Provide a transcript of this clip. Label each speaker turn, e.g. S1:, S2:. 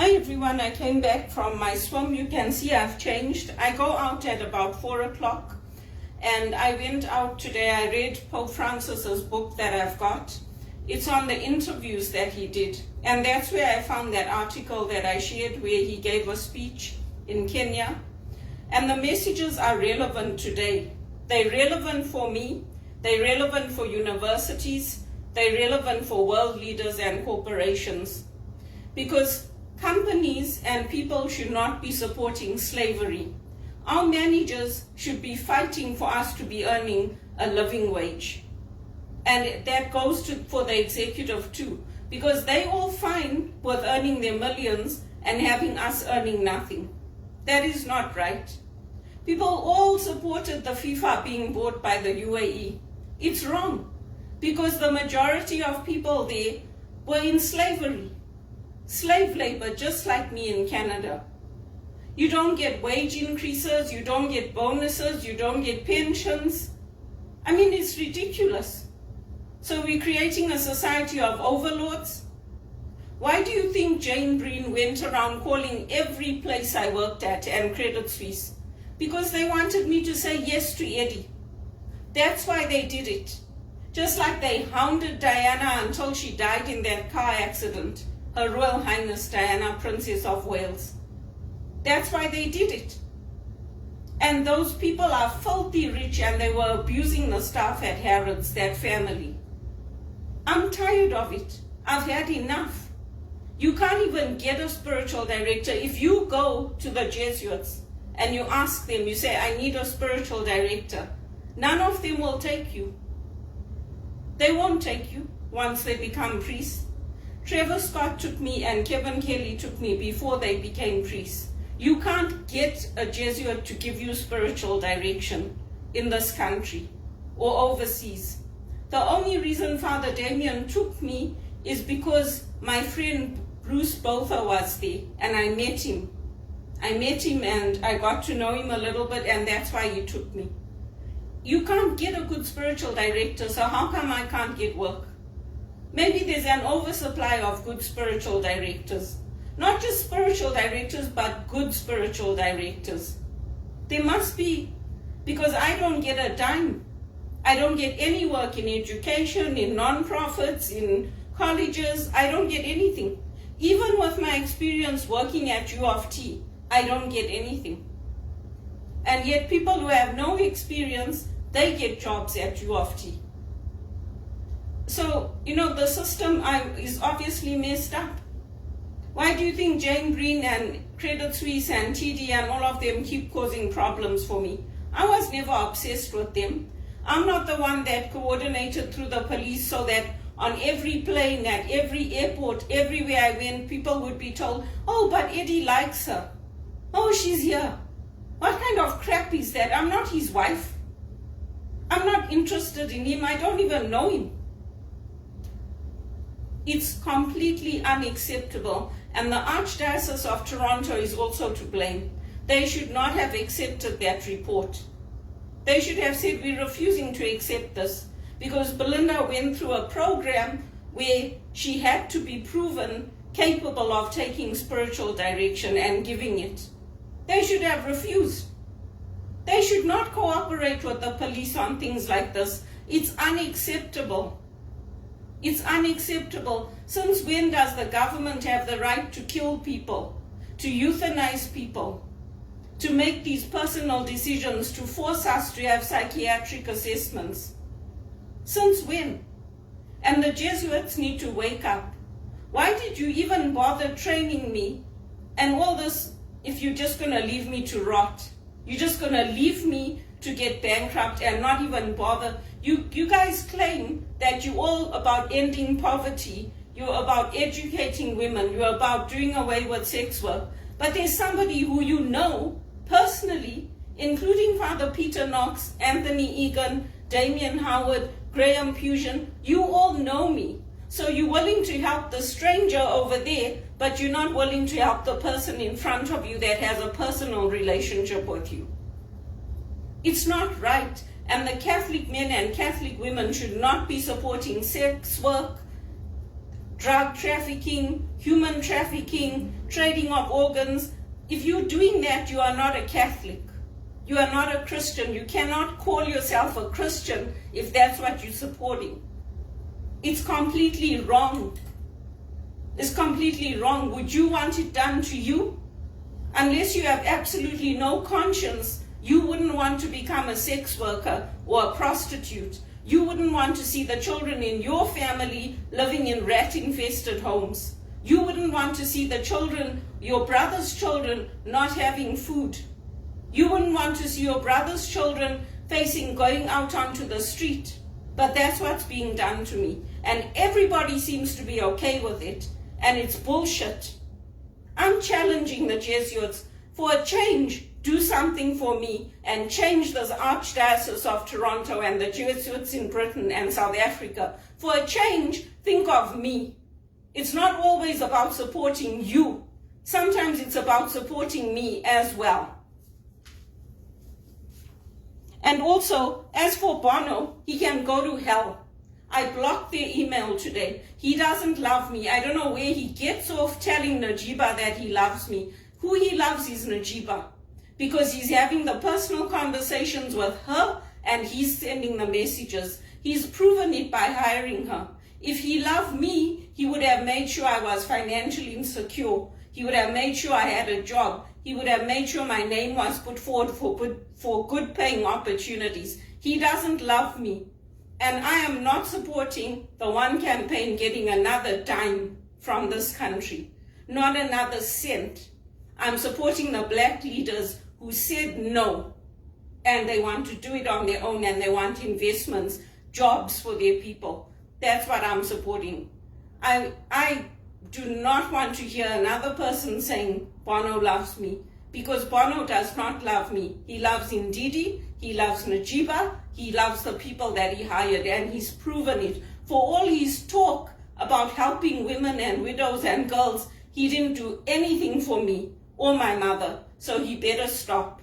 S1: Hi everyone, I came back from my swim. You can see I've changed. I go out at about 4 o'clock and I went out today. I read Pope Francis's book that I've got. It's on the interviews that he did, and that's where I found that article that I shared where he gave a speech in Kenya. And the messages are relevant today. They're relevant for me, they're relevant for universities, they're relevant for world leaders and corporations. Because companies and people should not be supporting slavery. Our managers should be fighting for us to be earning a living wage. And that goes for the executive too, because they all fine with earning their millions and having us earning nothing. That is not right. People all supported the FIFA being bought by the UAE. It's wrong, because the majority of people there were in slavery. Slave labor, just like me in Canada. You don't get wage increases, you don't get bonuses, you don't get pensions. I mean, it's ridiculous. So we're creating a society of overlords. Why do you think Jane Breen went around calling every place I worked at and Credit Suisse? Because they wanted me to say yes to Eddie. That's why they did it. Just like they hounded Diana until she died in that car accident. Her Royal Highness Diana, Princess of Wales. That's why they did it. And those people are filthy rich and they were abusing the staff at Harrods, that family. I'm tired of it. I've had enough. You can't even get a spiritual director. If you go to the Jesuits and you ask them, you say, I need a spiritual director, none of them will take you. They won't take you once they become priests. Trevor Scott took me and Kevin Kelly took me before they became priests. You can't get a Jesuit to give you spiritual direction in this country or overseas. The only reason Father Damien took me is because my friend Bruce Botha was there and I met him. I met him and I got to know him a little bit, and that's why he took me. You can't get a good spiritual director, so how come I can't get work? Maybe there's an oversupply of good spiritual directors. Not just spiritual directors, but good spiritual directors. There must be, because I don't get a dime. I don't get any work in education, in non-profits, in colleges. I don't get anything. Even with my experience working at U of T, I don't get anything. And yet people who have no experience, they get jobs at U of T. So, the system is obviously messed up. Why do you think Jane Breen and Credit Suisse and TD and all of them keep causing problems for me? I was never obsessed with them. I'm not the one that coordinated through the police so that on every plane, at every airport, everywhere I went, people would be told, oh, but Eddie likes her. Oh, she's here. What kind of crap is that? I'm not his wife. I'm not interested in him. I don't even know him. It's completely unacceptable, and the Archdiocese of Toronto is also to blame. They should not have accepted that report. They should have said, we're refusing to accept this, because Belinda went through a program where she had to be proven capable of taking spiritual direction and giving it. They should have refused. They should not cooperate with the police on things like this. It's unacceptable. It's unacceptable. Since when does the government have the right to kill people, to euthanize people, to make these personal decisions, to force us to have psychiatric assessments? Since when? And the Jesuits need to wake up. Why did you even bother training me? And all this, if you're just going to leave me to rot, you're just going to leave me to get bankrupt and not even bother. You guys claim that you're all about ending poverty, you're about educating women, you're about doing away with sex work. But there's somebody who you know personally, including Father Peter Knox, Anthony Egan, Damien Howard, Graham Fusion. You all know me. So you're willing to help the stranger over there, but you're not willing to help the person in front of you that has a personal relationship with you. It's not right. And the Catholic men and Catholic women should not be supporting sex work, drug trafficking, human trafficking, trading of organs. If you're doing that, you are not a Catholic. You are not a Christian. You cannot call yourself a Christian if that's what you're supporting. It's completely wrong. It's completely wrong. Would you want it done to you? Unless you have absolutely no conscience, you wouldn't want to become a sex worker or a prostitute. You wouldn't want to see the children in your family living in rat-infested homes. You wouldn't want to see the children, your brother's children, not having food. You wouldn't want to see your brother's children facing going out onto the street. But that's what's being done to me. And everybody seems to be okay with it. And it's bullshit. I'm challenging the Jesuits for a change. Do something for me and change this Archdiocese of Toronto and the Jesuits in Britain and South Africa. For a change, think of me. It's not always about supporting you. Sometimes it's about supporting me as well. And also, as for Bono, he can go to hell. I blocked their email today. He doesn't love me. I don't know where he gets off telling Najiba that he loves me. Who he loves is Najiba, because he's having the personal conversations with her and he's sending the messages. He's proven it by hiring her. If he loved me, he would have made sure I was financially insecure. He would have made sure I had a job. He would have made sure my name was put forward for good paying opportunities. He doesn't love me. And I am not supporting the one campaign getting another dime from this country. Not another cent. I'm supporting the black leaders who said no. And they want to do it on their own and they want investments, jobs for their people. That's what I'm supporting. I do not want to hear another person saying Bono loves me, because Bono does not love me. He loves Ndidi, he loves Najiba, he loves the people that he hired, and he's proven it. For all his talk about helping women and widows and girls, he didn't do anything for me or my mother, so he better stop.